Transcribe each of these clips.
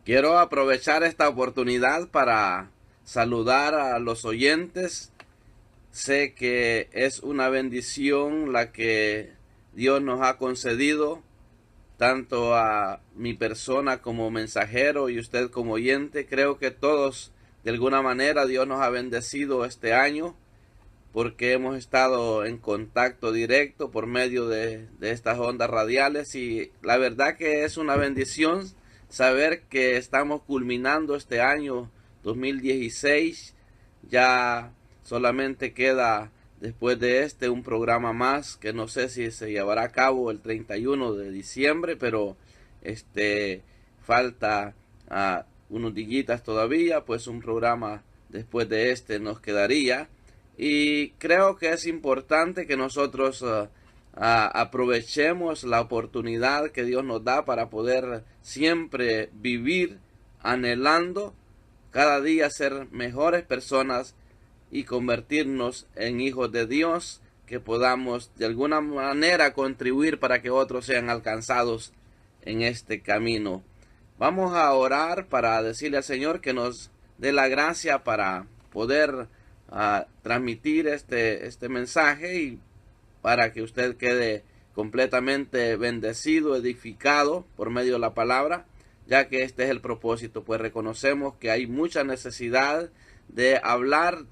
Quiero aprovechar esta oportunidad para saludar a los oyentes. Sé que es una bendición la que Dios nos ha concedido, tanto a mi persona como mensajero y usted como oyente. Creo que todos, de alguna manera, Dios nos ha bendecido este año porque hemos estado en contacto directo por medio de estas ondas radiales, y la verdad que es una bendición saber que estamos culminando este año 2016. Ya solamente queda después de un programa más que no sé si se llevará a cabo el 31 de diciembre, pero falta unos días todavía, pues un programa después de nos quedaría. Y creo que es importante que nosotros aprovechemos la oportunidad que Dios nos da para poder siempre vivir anhelando cada día ser mejores personas y convertirnos en hijos de Dios, que podamos de alguna manera contribuir para que otros sean alcanzados en este camino. Vamos a orar para decirle al Señor que nos dé la gracia para poder transmitir este mensaje, y para que usted quede completamente bendecido, edificado por medio de la palabra, ya que este es el propósito, pues reconocemos que hay mucha necesidad de hablar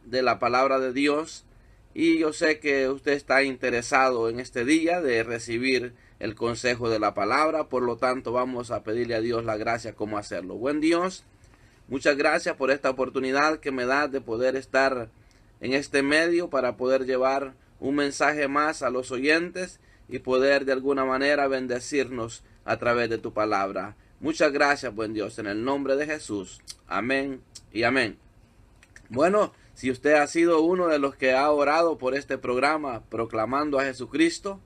de la palabra de Dios, y yo sé que usted está interesado en este día de recibir el consejo de la palabra. Por lo tanto, vamos a pedirle a Dios la gracia cómo hacerlo. Buen Dios, muchas gracias por esta oportunidad que me da de poder estar en este medio para poder llevar un mensaje más a los oyentes y poder de alguna manera bendecirnos a través de tu palabra. Muchas gracias, buen Dios, en el nombre de Jesús. Amén y amén. Bueno, si usted ha sido uno de los que ha orado por este programa proclamando a Jesucristo,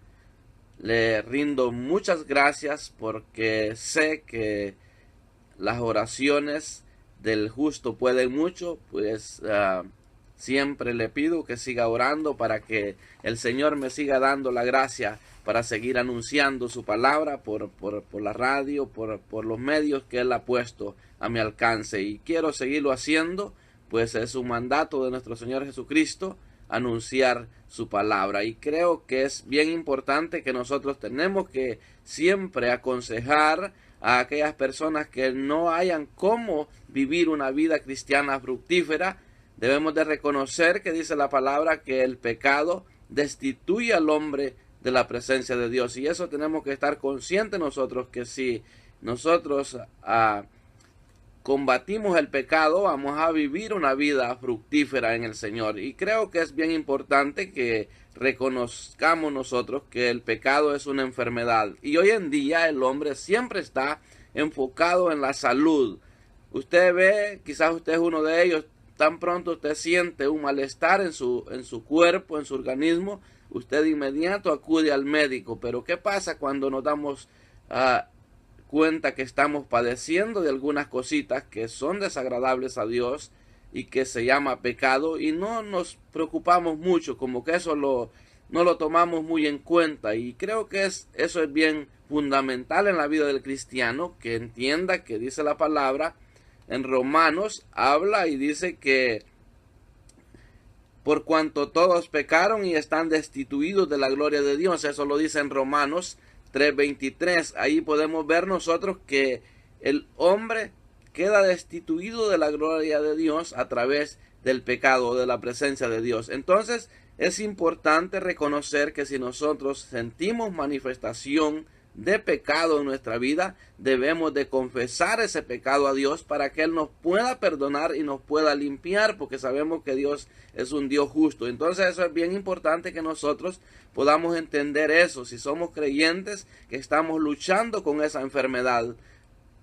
le rindo muchas gracias, porque sé que las oraciones del justo pueden mucho. Pues siempre le pido que siga orando para que el Señor me siga dando la gracia para seguir anunciando su palabra por la radio, por los medios que Él ha puesto a mi alcance. Y quiero seguirlo haciendo, pues es un mandato de nuestro Señor Jesucristo anunciar su palabra. Y creo que es bien importante que nosotros tenemos que siempre aconsejar a aquellas personas que no hayan cómo vivir una vida cristiana fructífera. Debemos de reconocer que dice la palabra que el pecado destituye al hombre de la presencia de Dios, y eso tenemos que estar conscientes nosotros, que si nosotros combatimos el pecado, vamos a vivir una vida fructífera en el Señor. Y creo que es bien importante que reconozcamos nosotros que el pecado es una enfermedad, y hoy en día el hombre siempre está enfocado en la salud. Usted ve, quizás usted es uno de ellos, tan pronto usted siente un malestar en su cuerpo, en su organismo, usted de inmediato acude al médico. Pero ¿qué pasa cuando nos damos cuenta que estamos padeciendo de algunas cositas que son desagradables a Dios y que se llama pecado, y no nos preocupamos mucho, como que eso no lo tomamos muy en cuenta? Y creo que eso es bien fundamental en la vida del cristiano, que entienda que dice la palabra en Romanos, habla y dice que por cuanto todos pecaron y están destituidos de la gloria de Dios. Eso lo dice en Romanos 3:23. Ahí podemos ver nosotros que el hombre queda destituido de la gloria de Dios a través del pecado, de la presencia de Dios. Entonces es importante reconocer que si nosotros sentimos manifestación de pecado en nuestra vida, debemos de confesar ese pecado a Dios para que Él nos pueda perdonar y nos pueda limpiar, porque sabemos que Dios es un Dios justo. Entonces eso es bien importante que nosotros podamos entender eso. Si somos creyentes que estamos luchando con esa enfermedad,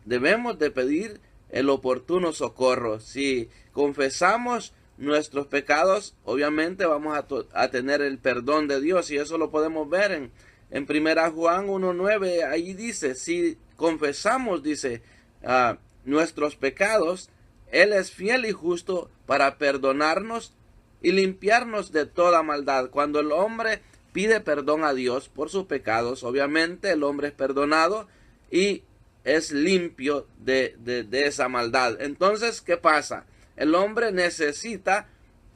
debemos de pedir el oportuno socorro. Si confesamos nuestros pecados, obviamente vamos a tener el perdón de Dios, y eso lo podemos ver en 1 Juan 1:9, ahí dice, si confesamos, dice, nuestros pecados, Él es fiel y justo para perdonarnos y limpiarnos de toda maldad. Cuando el hombre pide perdón a Dios por sus pecados, obviamente el hombre es perdonado, y es limpio de esa maldad. Entonces, ¿qué pasa? El hombre necesita,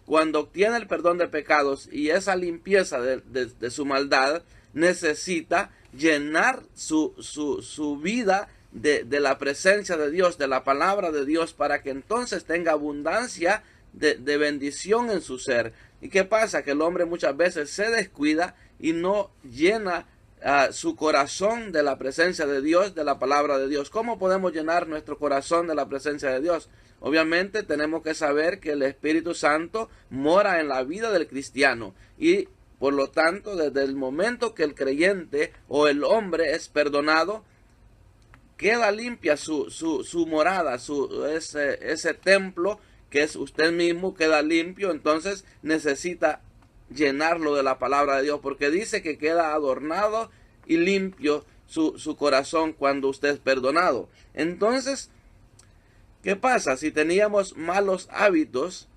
cuando obtiene el perdón de pecados y esa limpieza de su maldad, necesita llenar su vida de la presencia de Dios, de la palabra de Dios, para que entonces tenga abundancia de bendición en su ser. ¿Y qué pasa? Que el hombre muchas veces se descuida y no llena su corazón de la presencia de Dios, de la palabra de Dios. ¿Cómo podemos llenar nuestro corazón de la presencia de Dios? Obviamente tenemos que saber que el Espíritu Santo mora en la vida del cristiano y por lo tanto desde el momento que el creyente o el hombre es perdonado, queda limpia su morada, ese templo que es usted mismo, queda limpio. Entonces necesita llenarlo de la palabra de Dios, porque dice que queda adornado y limpio su corazón cuando usted es perdonado. Entonces, ¿qué pasa? Si teníamos malos hábitos,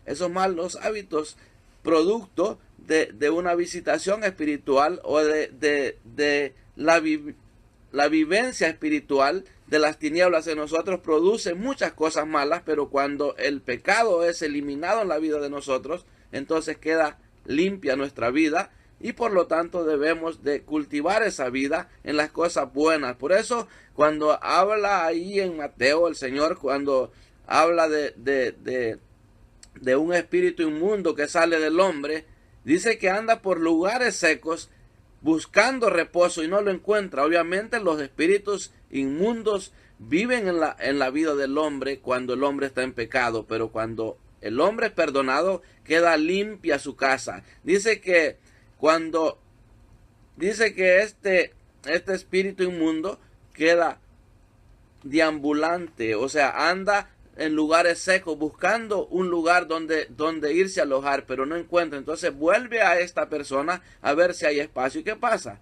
esos malos hábitos producto de una visitación espiritual o de la vivencia espiritual de las tinieblas en nosotros, produce muchas cosas malas, pero cuando el pecado es eliminado en la vida de nosotros, entonces queda limpia nuestra vida y por lo tanto debemos de cultivar esa vida en las cosas buenas. Por eso cuando habla ahí en Mateo el Señor, cuando habla de un espíritu inmundo que sale del hombre, dice que anda por lugares secos buscando reposo y no lo encuentra. Obviamente los espíritus inmundos viven en la vida del hombre cuando el hombre está en pecado, pero cuando el hombre es perdonado, queda limpia su casa. Dice que este espíritu inmundo queda deambulante, o sea, anda en lugares secos buscando un lugar donde irse a alojar, pero no encuentra. Entonces vuelve a esta persona a ver si hay espacio. ¿Y qué pasa?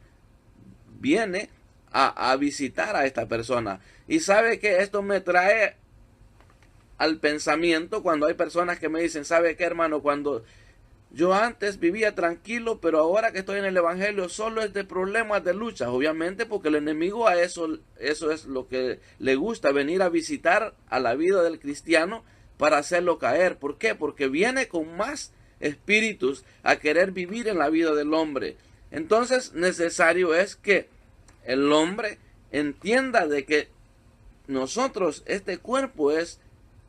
Viene a visitar a esta persona. Y sabe que esto me trae al pensamiento cuando hay personas que me dicen, ¿sabe qué, hermano? Cuando yo antes vivía tranquilo, pero ahora que estoy en el evangelio solo es de problemas, de luchas. Obviamente porque el enemigo a eso es lo que le gusta, venir a visitar a la vida del cristiano para hacerlo caer. ¿Por qué? Porque viene con más espíritus a querer vivir en la vida del hombre. Entonces necesario es que el hombre entienda de que nosotros, este cuerpo es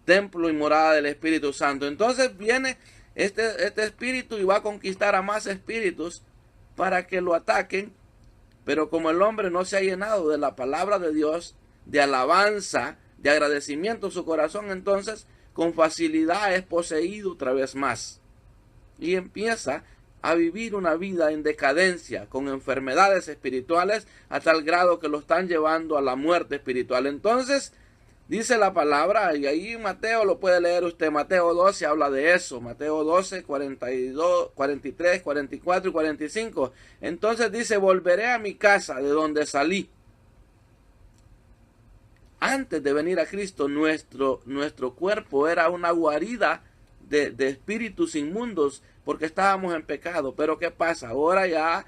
templo y morada del Espíritu Santo. Entonces viene este espíritu y va a conquistar a más espíritus para que lo ataquen, pero como el hombre no se ha llenado de la palabra de Dios, de alabanza, de agradecimiento en su corazón, entonces con facilidad es poseído otra vez más y empieza a vivir una vida en decadencia, con enfermedades espirituales a tal grado que lo están llevando a la muerte espiritual. Entonces dice la palabra, y ahí Mateo lo puede leer usted, Mateo 12 habla de eso, Mateo 12, 42, 43, 44 y 45. Entonces dice, volveré a mi casa de donde salí. Antes de venir a Cristo, nuestro cuerpo era una guarida de espíritus inmundos, porque estábamos en pecado. Pero ¿qué pasa? Ahora ya,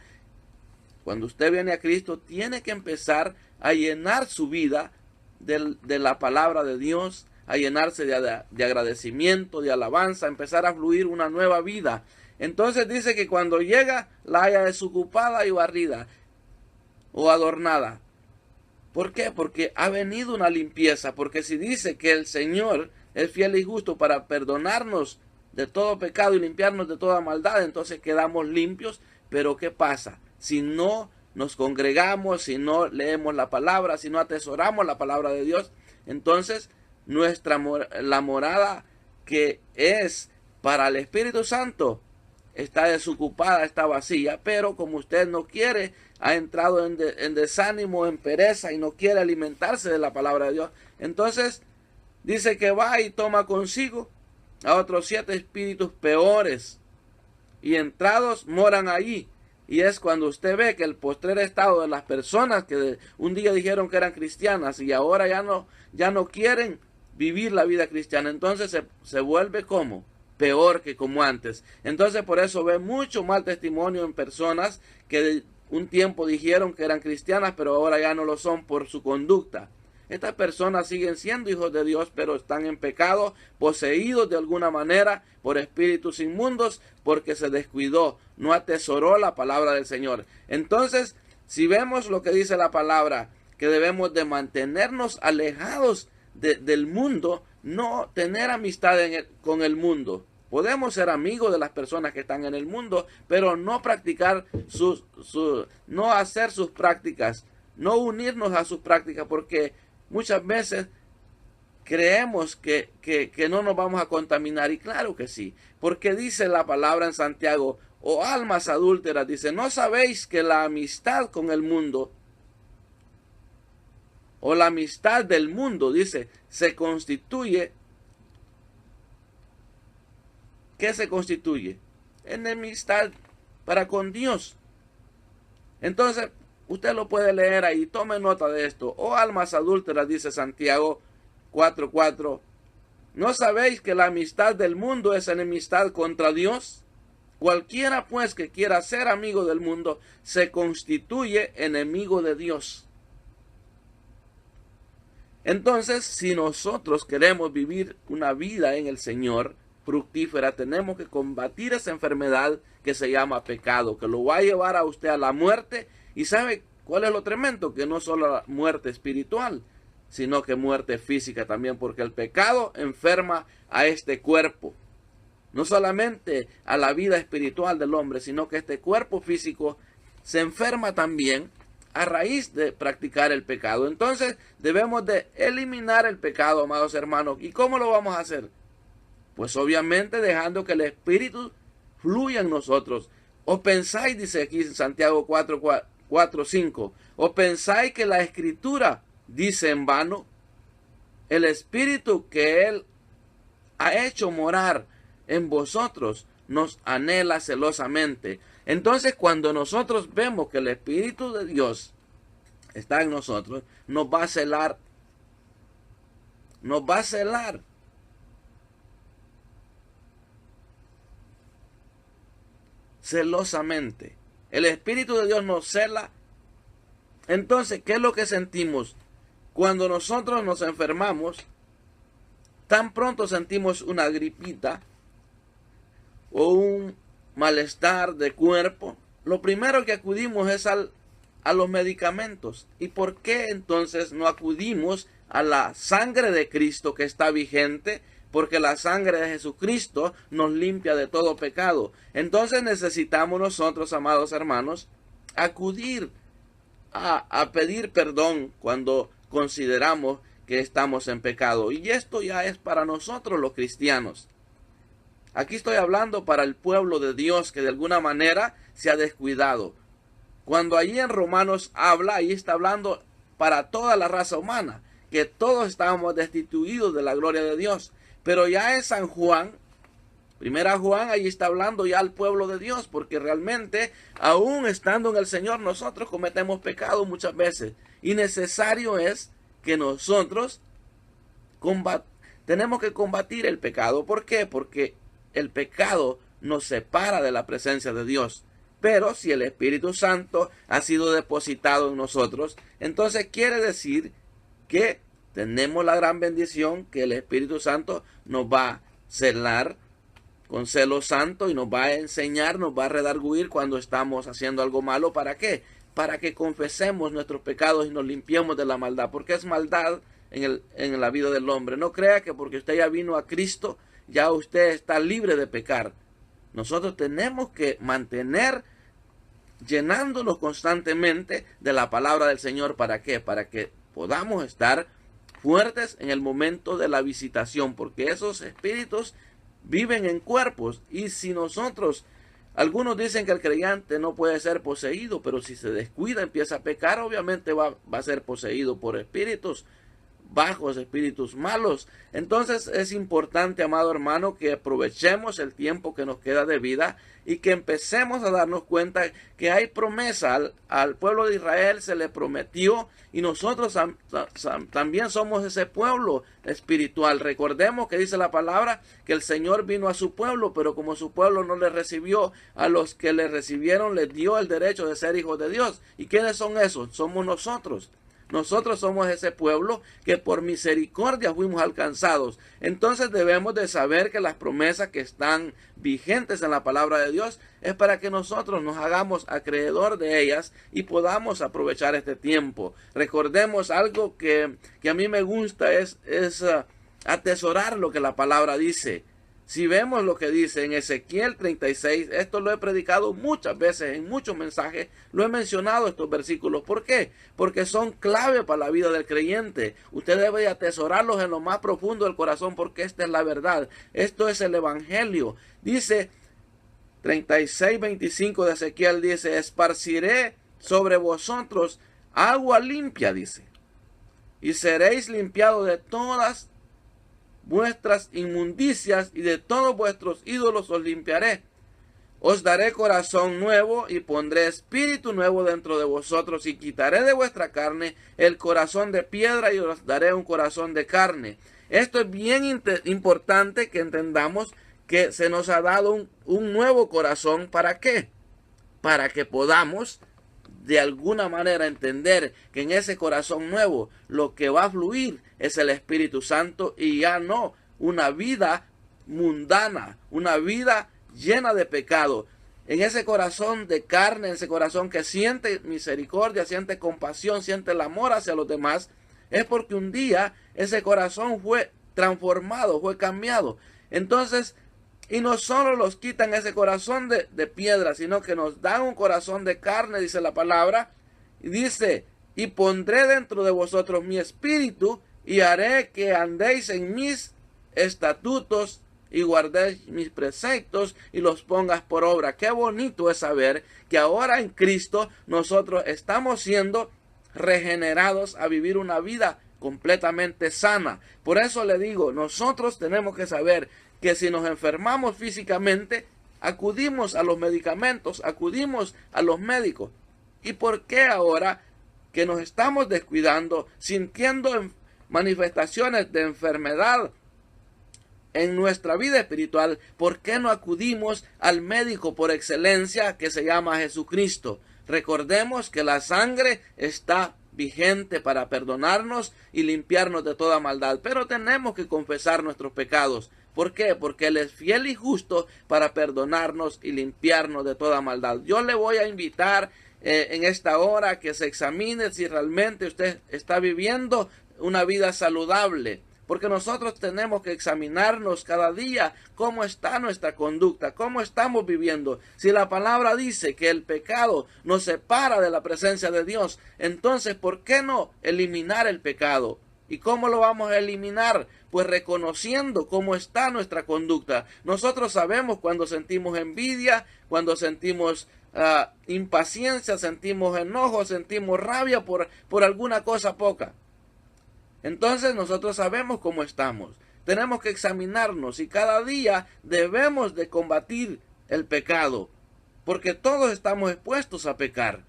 cuando usted viene a Cristo, tiene que empezar a llenar su vida de la palabra de Dios, a llenarse de agradecimiento, de alabanza, empezar a fluir una nueva vida. Entonces dice que cuando llega la haya desocupada y barrida o adornada. ¿Por qué? Porque ha venido una limpieza, porque si dice que el Señor es fiel y justo para perdonarnos de todo pecado y limpiarnos de toda maldad, entonces quedamos limpios. Pero ¿qué pasa? Si no nos congregamos, si no leemos la palabra, si no atesoramos la palabra de Dios, entonces la morada que es para el Espíritu Santo está desocupada, está vacía. Pero como usted no quiere, ha entrado en desánimo, en pereza y no quiere alimentarse de la palabra de Dios, entonces dice que va y toma consigo a otros 7 espíritus peores y entrados moran allí. Y es cuando usted ve que el postrer estado de las personas que un día dijeron que eran cristianas y ahora ya no quieren vivir la vida cristiana, entonces se vuelve como peor que como antes. Entonces por eso ve mucho mal testimonio en personas que un tiempo dijeron que eran cristianas, pero ahora ya no lo son por su conducta. Estas personas siguen siendo hijos de Dios, pero están en pecado, poseídos de alguna manera por espíritus inmundos, porque se descuidó, no atesoró la palabra del Señor. Entonces, si vemos lo que dice la palabra, que debemos de mantenernos alejados del mundo, no tener amistad con el mundo. Podemos ser amigos de las personas que están en el mundo, pero no practicar no hacer sus prácticas, no unirnos a sus prácticas, porque muchas veces creemos que no nos vamos a contaminar, y claro que sí, porque dice la palabra en Santiago: oh almas adúlteras, dice, ¿no sabéis que la amistad con el mundo, o la amistad del mundo, dice, se constituye? ¿Qué se constituye? Enemistad para con Dios. Entonces, usted lo puede leer ahí, tome nota de esto. Oh almas adúlteras, dice Santiago 4:4, ¿no sabéis que la amistad del mundo es enemistad contra Dios? Cualquiera pues que quiera ser amigo del mundo se constituye enemigo de Dios. Entonces, si nosotros queremos vivir una vida en el Señor fructífera, tenemos que combatir esa enfermedad que se llama pecado, que lo va a llevar a usted a la muerte. ¿Y sabe cuál es lo tremendo? Que no solo la muerte espiritual, sino que muerte física también, porque el pecado enferma a este cuerpo, no solamente a la vida espiritual del hombre, sino que este cuerpo físico se enferma también a raíz de practicar el pecado. Entonces debemos de eliminar el pecado, amados hermanos. ¿Y cómo lo vamos a hacer? Pues obviamente dejando que el Espíritu fluya en nosotros. ¿O pensáis, dice aquí en Santiago 4:5, o pensáis que la Escritura dice en vano? El Espíritu que Él ha hecho morar en vosotros nos anhela celosamente. Entonces, cuando nosotros vemos que el Espíritu de Dios está en nosotros, nos va a celar. Nos va a celar. Celosamente. El Espíritu de Dios nos cela. Entonces, ¿qué es lo que sentimos? Cuando nosotros nos enfermamos, tan pronto sentimos una gripita o un malestar de cuerpo, lo primero que acudimos es a los medicamentos. ¿Y por qué entonces no acudimos a la sangre de Cristo que está vigente? Porque la sangre de Jesucristo nos limpia de todo pecado. Entonces necesitamos nosotros, amados hermanos, acudir a pedir perdón cuando consideramos que estamos en pecado. Y esto ya es para nosotros los cristianos. Aquí estoy hablando para el pueblo de Dios que de alguna manera se ha descuidado. Cuando allí en Romanos habla, ahí está hablando para toda la raza humana, que todos estábamos destituidos de la gloria de Dios. Pero ya en San Juan, primera Juan, ahí está hablando ya al pueblo de Dios, porque realmente, aún estando en el Señor, nosotros cometemos pecado muchas veces. Y necesario es que nosotros tenemos que combatir el pecado. ¿Por qué? Porque el pecado nos separa de la presencia de Dios. Pero si el Espíritu Santo ha sido depositado en nosotros, entonces quiere decir que tenemos la gran bendición que el Espíritu Santo nos va a celar con celo santo y nos va a enseñar, nos va a redarguir cuando estamos haciendo algo malo. ¿Para qué? Para que confesemos nuestros pecados y nos limpiemos de la maldad, porque es maldad en la vida del hombre. No crea que porque usted ya vino a Cristo, ya usted está libre de pecar. Nosotros tenemos que mantener llenándonos constantemente de la palabra del Señor. ¿Para qué? Para que podamos estar fuertes en el momento de la visitación, porque esos espíritus viven en cuerpos. Y si nosotros, algunos dicen que el creyente no puede ser poseído, pero si se descuida, empieza a pecar, obviamente va a ser poseído por espíritus. bajos, espíritus malos. Entonces es importante, amado hermano, que aprovechemos el tiempo que nos queda de vida y que empecemos a darnos cuenta que hay promesa. Al pueblo de Israel se le prometió y nosotros también somos ese pueblo espiritual. Recordemos que dice la palabra que el Señor vino a su pueblo, pero como su pueblo no le recibió, a los que le recibieron les dio el derecho de ser hijos de Dios. ¿Y quiénes son esos? Somos nosotros. Nosotros somos ese pueblo que por misericordia fuimos alcanzados. Entonces debemos de saber que las promesas que están vigentes en la palabra de Dios es para que nosotros nos hagamos acreedor de ellas y podamos aprovechar este tiempo. Recordemos algo que a mí me gusta es atesorar lo que la palabra dice. Si vemos lo que dice en Ezequiel 36, esto lo he predicado muchas veces, en muchos mensajes, lo he mencionado estos versículos. ¿Por qué? Porque son clave para la vida del creyente. Usted debe atesorarlos en lo más profundo del corazón porque esta es la verdad. Esto es el Evangelio. Dice 36:25 de Ezequiel, dice, esparciré sobre vosotros agua limpia, dice, y seréis limpiados de todas vuestras inmundicias y de todos vuestros ídolos os limpiaré. Os daré corazón nuevo y pondré espíritu nuevo dentro de vosotros y quitaré de vuestra carne el corazón de piedra y os daré un corazón de carne. Esto es bien importante que entendamos que se nos ha dado un nuevo corazón. ¿Para qué? Para que podamos de alguna manera entender que en ese corazón nuevo lo que va a fluir es el Espíritu Santo y ya no una vida mundana, una vida llena de pecado. En ese corazón de carne, en ese corazón que siente misericordia, siente compasión, siente el amor hacia los demás, es porque un día ese corazón fue transformado, fue cambiado. Entonces, y no solo los quitan ese corazón de piedra, sino que nos dan un corazón de carne, dice la palabra. Y dice, y pondré dentro de vosotros mi espíritu y haré que andéis en mis estatutos y guardéis mis preceptos y los pongas por obra. Qué bonito es saber que ahora en Cristo nosotros estamos siendo regenerados a vivir una vida completamente sana. Por eso le digo, nosotros tenemos que saber que si nos enfermamos físicamente, acudimos a los medicamentos, acudimos a los médicos. ¿Y por qué ahora que nos estamos descuidando, sintiendo manifestaciones de enfermedad en nuestra vida espiritual, por qué no acudimos al médico por excelencia que se llama Jesucristo? Recordemos que la sangre está vigente para perdonarnos y limpiarnos de toda maldad, pero tenemos que confesar nuestros pecados. ¿Por qué? Porque Él es fiel y justo para perdonarnos y limpiarnos de toda maldad. Yo le voy a invitar en esta hora que se examine si realmente usted está viviendo una vida saludable. Porque nosotros tenemos que examinarnos cada día cómo está nuestra conducta, cómo estamos viviendo. Si la palabra dice que el pecado nos separa de la presencia de Dios, entonces ¿por qué no eliminar el pecado? ¿Y cómo lo vamos a eliminar? Pues reconociendo cómo está nuestra conducta. Nosotros sabemos cuando sentimos envidia, cuando sentimos impaciencia, sentimos enojo, sentimos rabia por alguna cosa poca. Entonces nosotros sabemos cómo estamos. Tenemos que examinarnos y cada día debemos de combatir el pecado, porque todos estamos expuestos a pecar.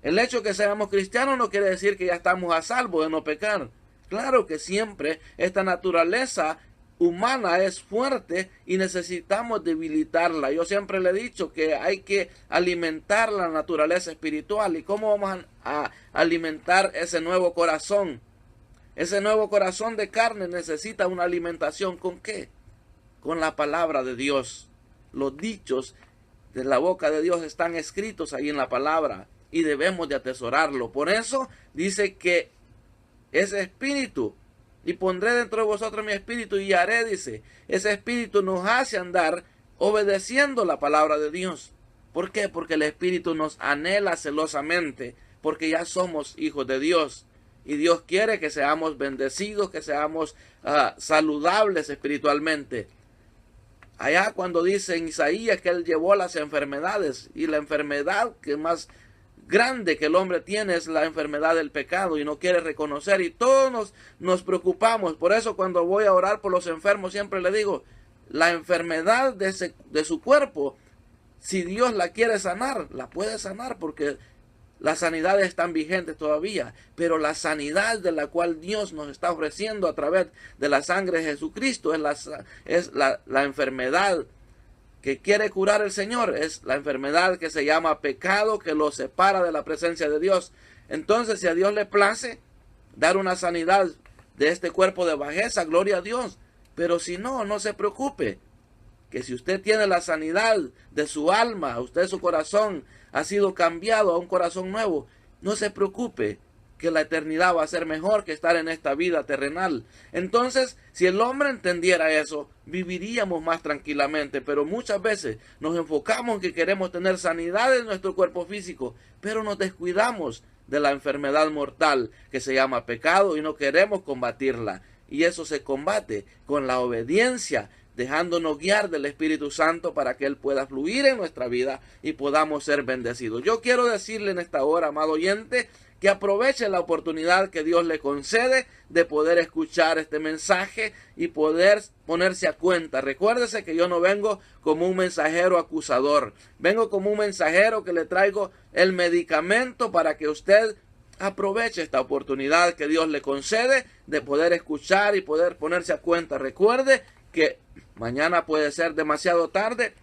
El hecho de que seamos cristianos no quiere decir que ya estamos a salvo de no pecar. Claro que siempre esta naturaleza humana es fuerte y necesitamos debilitarla. Yo siempre le he dicho que hay que alimentar la naturaleza espiritual. ¿Y cómo vamos a alimentar ese nuevo corazón? Ese nuevo corazón de carne necesita una alimentación. ¿Con qué? Con la palabra de Dios. Los dichos de la boca de Dios están escritos ahí en la palabra y debemos de atesorarlo. Por eso dice que ese espíritu, y pondré dentro de vosotros mi espíritu y haré, dice, ese espíritu nos hace andar obedeciendo la palabra de Dios. ¿Por qué? Porque el espíritu nos anhela celosamente, porque ya somos hijos de Dios. Y Dios quiere que seamos bendecidos, que seamos saludables espiritualmente. Allá cuando dice en Isaías que Él llevó las enfermedades, y la enfermedad que más grande que el hombre tiene es la enfermedad del pecado y no quiere reconocer, y todos nos preocupamos. Por eso cuando voy a orar por los enfermos siempre le digo, la enfermedad de su cuerpo, si Dios la quiere sanar, la puede sanar, porque las sanidades están vigentes todavía, pero la sanidad de la cual Dios nos está ofreciendo a través de la sangre de Jesucristo es la enfermedad que quiere curar el Señor, es la enfermedad que se llama pecado, que lo separa de la presencia de Dios. Entonces, si a Dios le place dar una sanidad de este cuerpo de bajeza, gloria a Dios. Pero si no, no se preocupe, que si usted tiene la sanidad de su alma, usted su corazón ha sido cambiado a un corazón nuevo, no se preocupe, que la eternidad va a ser mejor que estar en esta vida terrenal. Entonces, si el hombre entendiera eso, viviríamos más tranquilamente, pero muchas veces nos enfocamos en que queremos tener sanidad en nuestro cuerpo físico, pero nos descuidamos de la enfermedad mortal que se llama pecado y no queremos combatirla. Y eso se combate con la obediencia, dejándonos guiar del Espíritu Santo para que Él pueda fluir en nuestra vida y podamos ser bendecidos. Yo quiero decirle en esta hora, amado oyente, que aproveche la oportunidad que Dios le concede de poder escuchar este mensaje y poder ponerse a cuenta. Recuérdese que yo no vengo como un mensajero acusador, vengo como un mensajero que le traigo el medicamento para que usted aproveche esta oportunidad que Dios le concede de poder escuchar y poder ponerse a cuenta. Recuerde que mañana puede ser demasiado tarde.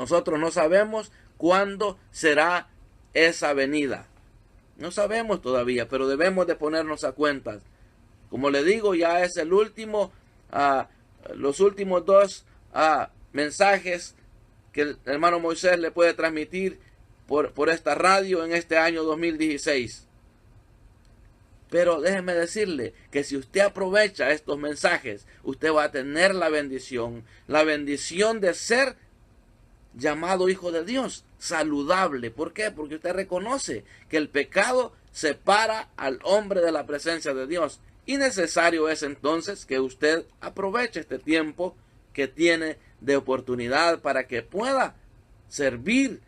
Nosotros no sabemos cuándo será esa venida. No sabemos todavía, pero debemos de ponernos a cuenta. Como le digo, ya es el último, los últimos dos mensajes que el hermano Moisés le puede transmitir por esta radio en este año 2016. Pero déjeme decirle que si usted aprovecha estos mensajes, usted va a tener la bendición de ser llamado hijo de Dios, saludable. ¿Por qué? Porque usted reconoce que el pecado separa al hombre de la presencia de Dios. Y necesario es entonces que usted aproveche este tiempo que tiene de oportunidad para que pueda servir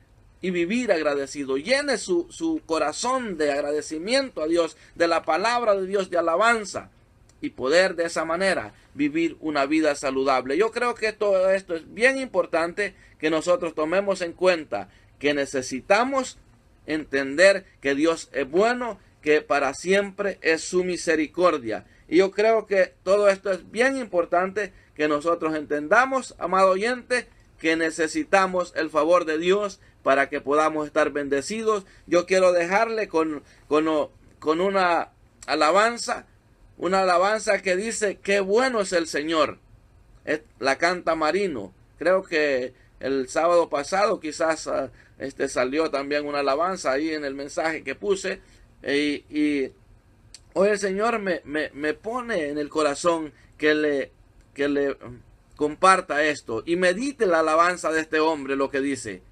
y vivir agradecido. Llene su corazón de agradecimiento a Dios, de la palabra de Dios, de alabanza, y poder de esa manera vivir una vida saludable. Yo creo que todo esto es bien importante que nosotros tomemos en cuenta, que necesitamos entender que Dios es bueno, que para siempre es su misericordia. Y yo creo que todo esto es bien importante que nosotros entendamos, amado oyente, que necesitamos el favor de Dios para que podamos estar bendecidos. Yo quiero dejarle con una alabanza que dice, qué bueno es el Señor. La canta Marino. Creo que el sábado pasado quizás salió también una alabanza ahí en el mensaje que puse. Y hoy el Señor me pone en el corazón que le comparta esto. Y medite la alabanza de este hombre, lo que dice.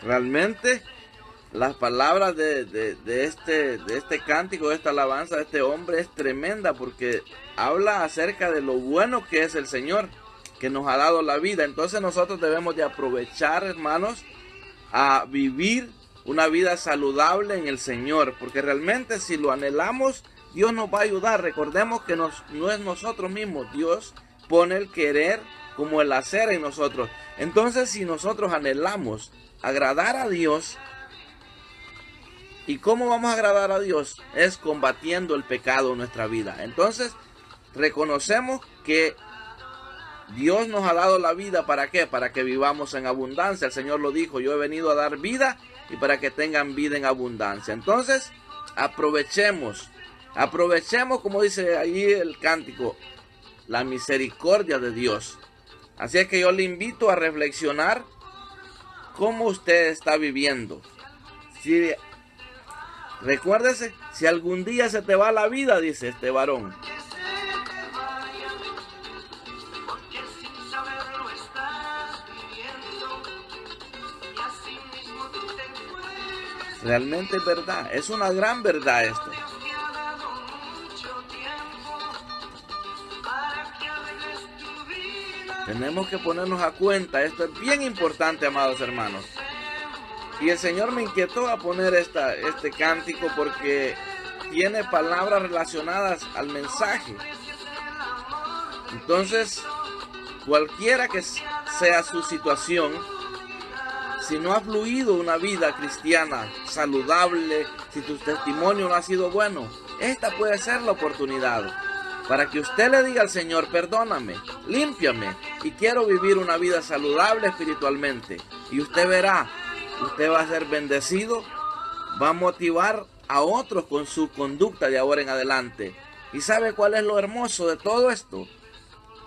Realmente las palabras de este cántico, de esta alabanza de este hombre es tremenda, porque habla acerca de lo bueno que es el Señor, que nos ha dado la vida. Entonces nosotros debemos de aprovechar, hermanos, a vivir una vida saludable en el Señor, porque realmente si lo anhelamos, Dios nos va a ayudar. Recordemos que no es nosotros mismos, Dios pone el querer como el hacer en nosotros. Entonces, si nosotros anhelamos agradar a Dios, ¿y cómo vamos a agradar a Dios? Es combatiendo el pecado en nuestra vida. Entonces, reconocemos que Dios nos ha dado la vida, ¿para qué? Para que vivamos en abundancia. El Señor lo dijo, yo he venido a dar vida y para que tengan vida en abundancia. Entonces, aprovechemos, como dice ahí el cántico, la misericordia de Dios. Así es que yo le invito a reflexionar cómo usted está viviendo. Recuérdese, si algún día se te va la vida, dice este varón, realmente es verdad, es una gran verdad esto. Tenemos que ponernos a cuenta, esto es bien importante, amados hermanos. Y el Señor me inquietó a poner este cántico porque tiene palabras relacionadas al mensaje. Entonces, cualquiera que sea su situación, si no ha fluido una vida cristiana saludable, si tu testimonio no ha sido bueno, esta puede ser la oportunidad para que usted le diga al Señor, perdóname, límpiame y quiero vivir una vida saludable espiritualmente. Y usted verá, usted va a ser bendecido, va a motivar a otros con su conducta de ahora en adelante. ¿Y sabe cuál es lo hermoso de todo esto?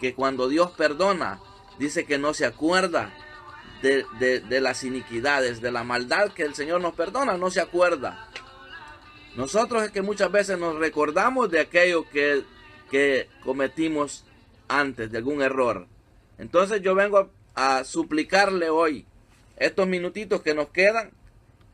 Que cuando Dios perdona, dice que no se acuerda de las iniquidades, de la maldad que el Señor nos perdona, no se acuerda. Nosotros es que muchas veces nos recordamos de aquello que cometimos antes, de algún error. Entonces yo vengo a suplicarle hoy, estos minutitos que nos quedan,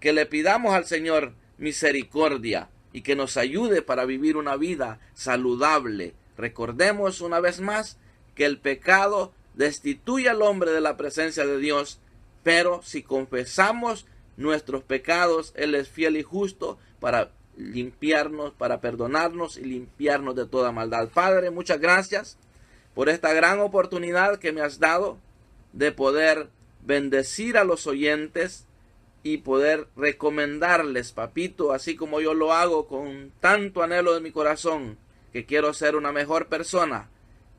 que le pidamos al Señor misericordia y que nos ayude para vivir una vida saludable. Recordemos una vez más que el pecado destituye al hombre de la presencia de Dios, pero si confesamos nuestros pecados, Él es fiel y justo para limpiarnos, para perdonarnos y limpiarnos de toda maldad. Padre, muchas gracias por esta gran oportunidad que me has dado de poder bendecir a los oyentes y poder recomendarles, papito, así como yo lo hago con tanto anhelo de mi corazón, que quiero ser una mejor persona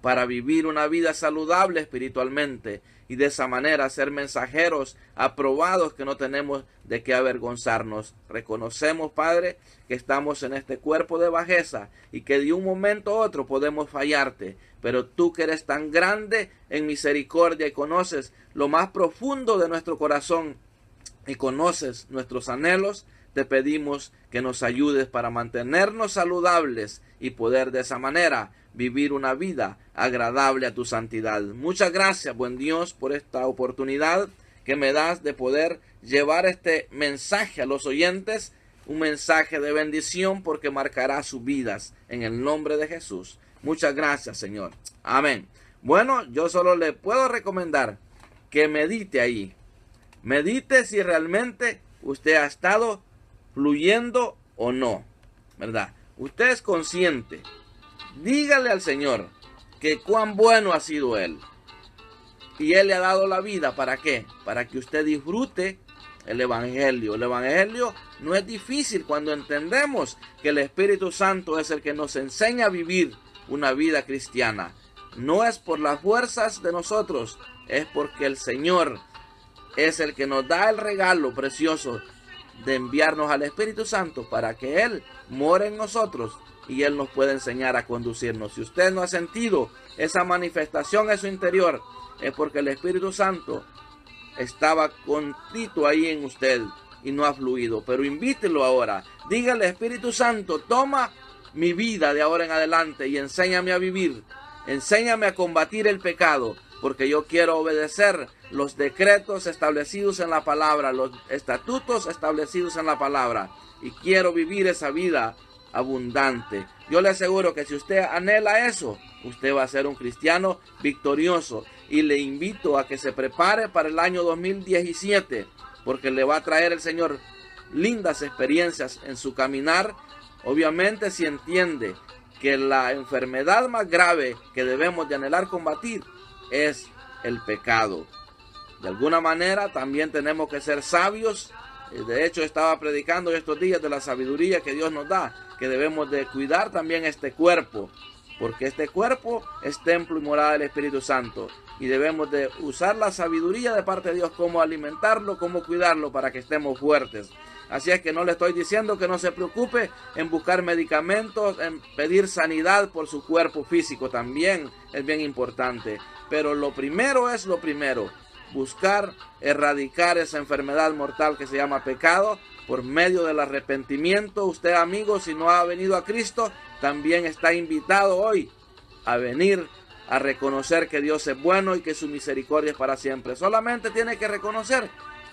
para vivir una vida saludable espiritualmente y de esa manera ser mensajeros aprobados que no tenemos de qué avergonzarnos. Reconocemos, Padre, que estamos en este cuerpo de bajeza y que de un momento a otro podemos fallarte, pero tú que eres tan grande en misericordia y conoces lo más profundo de nuestro corazón y conoces nuestros anhelos, te pedimos que nos ayudes para mantenernos saludables y poder de esa manera vivir una vida agradable a tu santidad. Muchas gracias, buen Dios, por esta oportunidad que me das de poder llevar este mensaje a los oyentes, un mensaje de bendición porque marcará sus vidas en el nombre de Jesús. Muchas gracias, Señor. Amén. Bueno, yo solo le puedo recomendar que medite ahí. Medite si realmente usted ha estado fluyendo o no, ¿verdad? Usted es consciente. Dígale al Señor que cuán bueno ha sido Él. Y Él le ha dado la vida, ¿para qué? Para que usted disfrute el Evangelio. El Evangelio no es difícil cuando entendemos que el Espíritu Santo es el que nos enseña a vivir una vida cristiana. No es por las fuerzas de nosotros, es porque el Señor es el que nos da el regalo precioso de enviarnos al Espíritu Santo para que Él more en nosotros y Él nos puede enseñar a conducirnos. Si usted no ha sentido esa manifestación en su interior, es porque el Espíritu Santo estaba contrito ahí en usted y no ha fluido. Pero invítelo ahora. Dígale, Espíritu Santo, toma mi vida de ahora en adelante y enséñame a vivir. Enséñame a combatir el pecado. porque yo quiero obedecer los decretos establecidos en la palabra, los estatutos establecidos en la palabra, y quiero vivir esa vida abundante. Yo le aseguro que si usted anhela eso, usted va a ser un cristiano victorioso, y le invito a que se prepare para el año 2017, porque le va a traer el Señor lindas experiencias en su caminar. Obviamente, si entiende que la enfermedad más grave que debemos de anhelar combatir es el pecado. De alguna manera también tenemos que ser sabios. De hecho, estaba predicando estos días de la sabiduría que Dios nos da, que debemos de cuidar también este cuerpo, porque este cuerpo es templo y morada del Espíritu Santo, y debemos de usar la sabiduría de parte de Dios, cómo alimentarlo, cómo cuidarlo para que estemos fuertes. Así es que no le estoy diciendo que no se preocupe en buscar medicamentos, en pedir sanidad por su cuerpo físico, también es bien importante. Pero lo primero es lo primero, buscar erradicar esa enfermedad mortal que se llama pecado por medio del arrepentimiento. Usted, amigo, si no ha venido a Cristo, también está invitado hoy a venir a reconocer que Dios es bueno y que su misericordia es para siempre. Solamente tiene que reconocer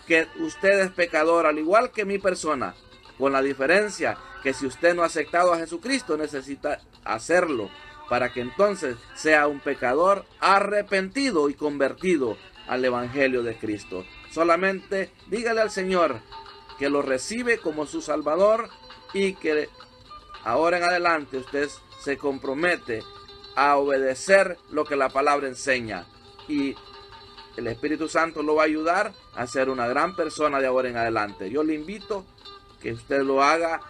que usted es pecador, al igual que mi persona, con la diferencia que si usted no ha aceptado a Jesucristo, necesita hacerlo para que entonces sea un pecador arrepentido y convertido al Evangelio de Cristo. Solamente dígale al Señor que lo recibe como su Salvador, y que ahora en adelante usted se compromete a obedecer lo que la palabra enseña, y el Espíritu Santo lo va a ayudar a ser una gran persona de ahora en adelante. Yo le invito que usted lo haga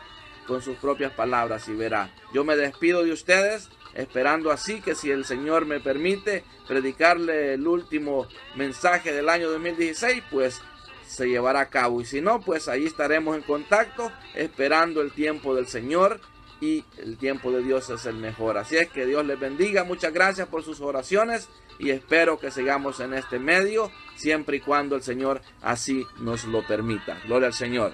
con sus propias palabras y verá. Yo me despido de ustedes, esperando así que, si el Señor me permite predicarle el último mensaje del año 2016, pues se llevará a cabo. Y si no, pues ahí estaremos en contacto, esperando el tiempo del Señor, y el tiempo de Dios es el mejor. Así es que Dios les bendiga. Muchas gracias por sus oraciones, y espero que sigamos en este medio siempre y cuando el Señor así nos lo permita. Gloria al Señor.